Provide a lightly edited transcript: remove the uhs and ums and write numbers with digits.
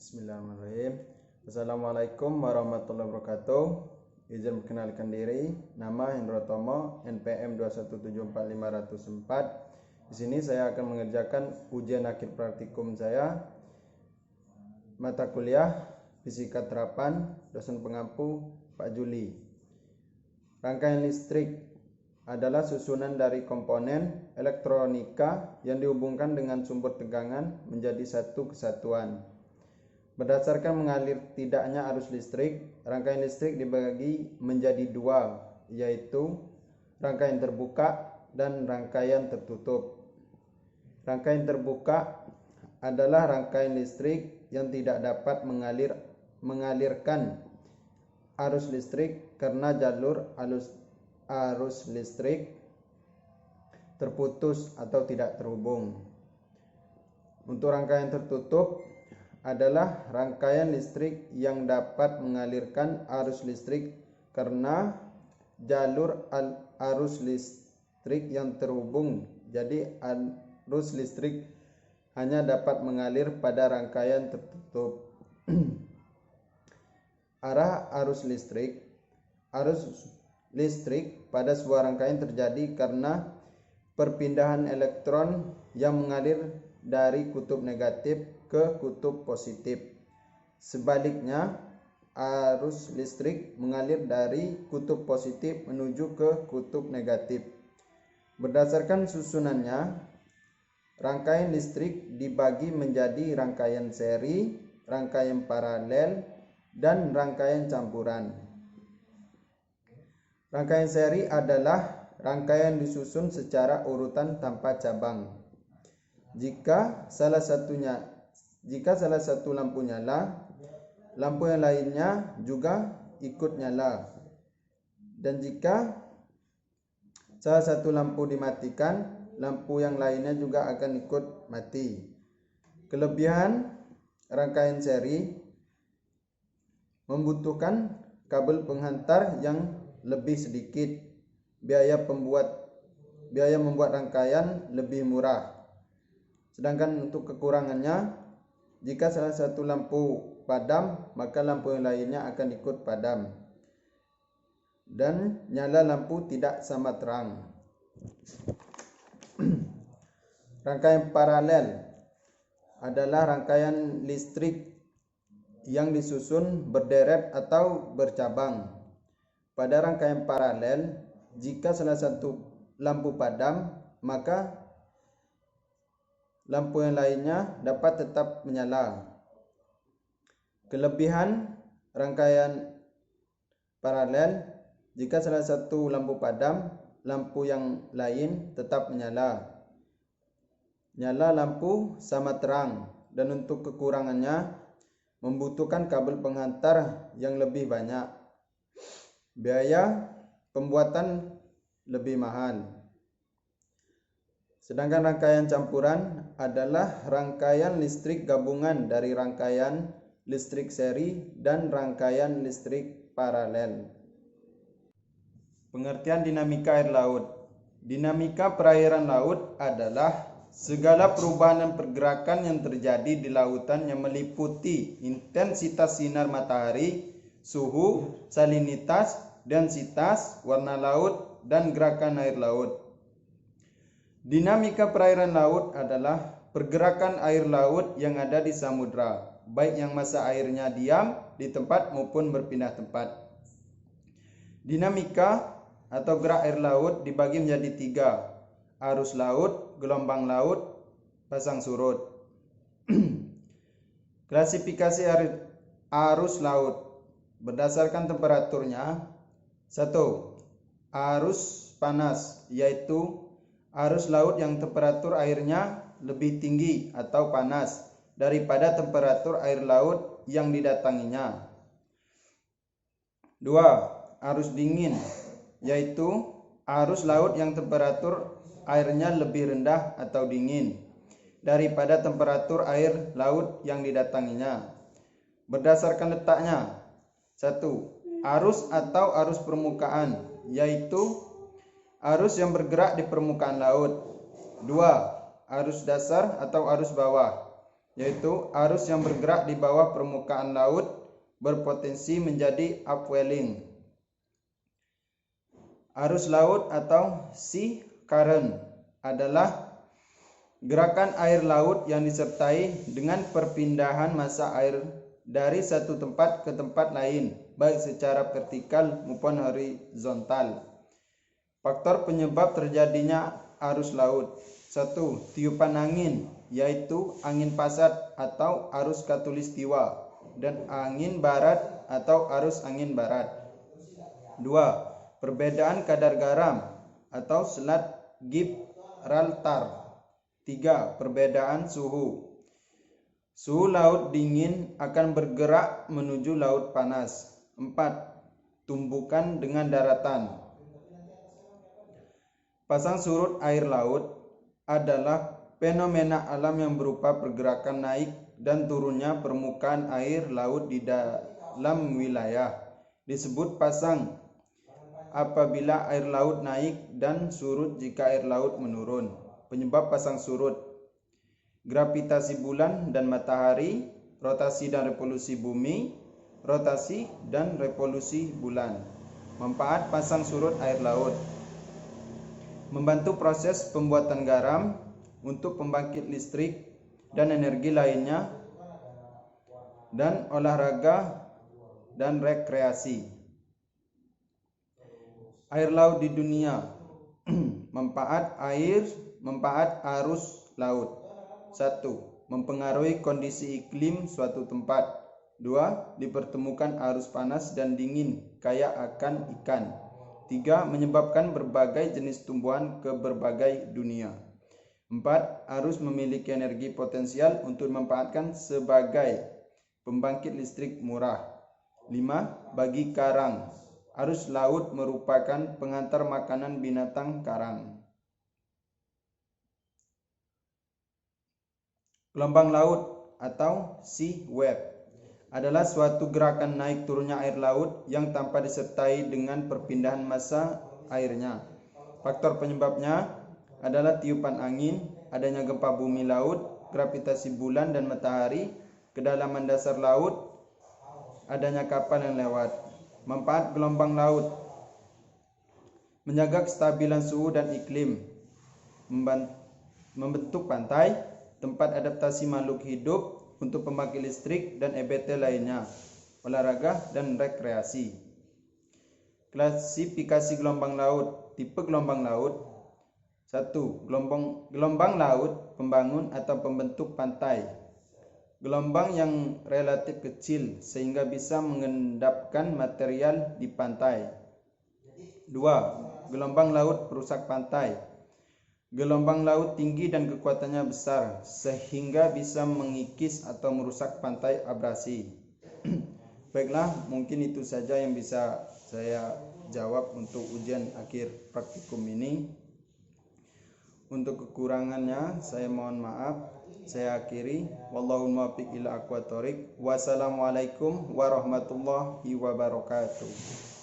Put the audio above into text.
Bismillahirrahmanirrahim. Assalamualaikum warahmatullahi wabarakatuh. Izin perkenalkan diri, nama Hendro Tomo, NPM 2174504. Di sini saya akan mengerjakan ujian akhir praktikum saya, mata kuliah Fisika Terapan, dosen pengampu Pak Juli. Rangkaian listrik adalah susunan dari komponen elektronika yang dihubungkan dengan sumber tegangan menjadi satu kesatuan. Berdasarkan mengalir tidaknya arus listrik, rangkaian listrik dibagi menjadi dua, yaitu rangkaian terbuka dan rangkaian tertutup. Rangkaian terbuka adalah rangkaian listrik yang tidak dapat mengalirkan arus listrik karena jalur arus listrik terputus atau tidak terhubung. Untuk rangkaian tertutup adalah rangkaian listrik yang dapat mengalirkan arus listrik karena jalur arus listrik yang terhubung. Jadi arus listrik hanya dapat mengalir pada rangkaian tertutup. Arah arus listrik pada sebuah rangkaian terjadi karena perpindahan elektron yang mengalir dari kutub negatif ke kutub positif. Sebaliknya, arus listrik mengalir dari kutub positif menuju ke kutub negatif. Berdasarkan susunannya, rangkaian listrik dibagi menjadi rangkaian seri, rangkaian paralel, dan rangkaian campuran. Rangkaian seri adalah rangkaian disusun secara urutan tanpa cabang. Jika salah satu lampu nyala, lampu yang lainnya juga ikut nyala. Dan jika salah satu lampu dimatikan, lampu yang lainnya juga akan ikut mati. Kelebihan rangkaian seri membutuhkan kabel penghantar yang lebih sedikit. Biaya membuat rangkaian lebih murah. Sedangkan untuk kekurangannya, jika salah satu lampu padam, maka lampu yang lainnya akan ikut padam. Dan nyala lampu tidak sama terang. Rangkaian paralel adalah rangkaian listrik yang disusun berderet atau bercabang. Pada rangkaian paralel, jika salah satu lampu padam, maka lampu yang lainnya dapat tetap menyala. Kelebihan rangkaian paralel, jika salah satu lampu padam, lampu yang lain tetap menyala. Nyala lampu sama terang, dan untuk kekurangannya membutuhkan kabel penghantar yang lebih banyak. Biaya pembuatan lebih mahal. Sedangkan rangkaian campuran adalah rangkaian listrik gabungan dari rangkaian listrik seri dan rangkaian listrik paralel. Pengertian dinamika air laut. Dinamika perairan laut adalah segala perubahan dan pergerakan yang terjadi di lautan yang meliputi intensitas sinar matahari, suhu, salinitas, densitas, warna laut, dan gerakan air laut. Dinamika perairan laut adalah pergerakan air laut yang ada di samudra, baik yang massa airnya diam di tempat maupun berpindah tempat. Dinamika atau gerak air laut dibagi menjadi tiga: arus laut, gelombang laut, pasang surut. Klasifikasi arus laut berdasarkan temperaturnya. 1. Arus panas, yaitu arus laut yang temperatur airnya lebih tinggi atau panas daripada temperatur air laut yang didatanginya. 2. Arus dingin, yaitu arus laut yang temperatur airnya lebih rendah atau dingin daripada temperatur air laut yang didatanginya. Berdasarkan letaknya. 1. Arus atau arus permukaan, yaitu arus yang bergerak di permukaan laut. 2. Arus dasar atau arus bawah, yaitu arus yang bergerak di bawah permukaan laut berpotensi menjadi upwelling. Arus laut atau sea current adalah gerakan air laut yang disertai dengan perpindahan massa air dari satu tempat ke tempat lain, baik secara vertikal maupun horizontal. Faktor penyebab terjadinya arus laut. 1. Tiupan angin, yaitu angin pasat atau arus khatulistiwa, dan angin barat atau arus angin barat. 2. Perbedaan kadar garam atau Selat Gibraltar. 3. Perbedaan suhu. Suhu laut dingin akan bergerak menuju laut panas. 4. Tumbukan dengan daratan. Pasang surut air laut adalah fenomena alam yang berupa pergerakan naik dan turunnya permukaan air laut di dalam wilayah. Disebut pasang apabila air laut naik dan surut jika air laut menurun. Penyebab pasang surut: gravitasi bulan dan matahari, rotasi dan revolusi bumi, rotasi dan revolusi bulan. Manfaat pasang surut air laut: membantu proses pembuatan garam untuk pembangkit listrik dan energi lainnya, dan olahraga dan rekreasi. Air laut di dunia. Manfaat arus laut: 1. Mempengaruhi kondisi iklim suatu tempat. 2. Dipertemukan arus panas dan dingin kaya akan ikan. 3. Menyebabkan berbagai jenis tumbuhan ke berbagai dunia. 4. Arus memiliki energi potensial untuk dimanfaatkan sebagai pembangkit listrik murah. 5. Bagi karang, arus laut merupakan pengantar makanan binatang karang. Gelombang laut atau sea wave adalah suatu gerakan naik turunnya air laut yang tanpa disertai dengan perpindahan massa airnya. Faktor penyebabnya adalah tiupan angin, adanya gempa bumi laut, gravitasi bulan dan matahari, kedalaman dasar laut, adanya kapal yang lewat. Manfaat gelombang laut: menjaga kestabilan suhu dan iklim, membentuk pantai, tempat adaptasi makhluk hidup untuk pembangkit listrik dan EBT lainnya, olahraga dan rekreasi. Klasifikasi gelombang laut. Tipe gelombang laut: 1. Gelombang laut pembangun atau pembentuk pantai. Gelombang yang relatif kecil sehingga bisa mengendapkan material di pantai. 2. Gelombang laut perusak pantai. Gelombang laut tinggi dan kekuatannya besar sehingga bisa mengikis atau merusak pantai abrasi. Baiklah, mungkin itu saja yang bisa saya jawab untuk ujian akhir praktikum ini. Untuk kekurangannya saya mohon maaf. Saya akhiri. Wallahul muwaffiq ila aqwamit thoriq. Wassalamualaikum warahmatullahi wabarakatuh.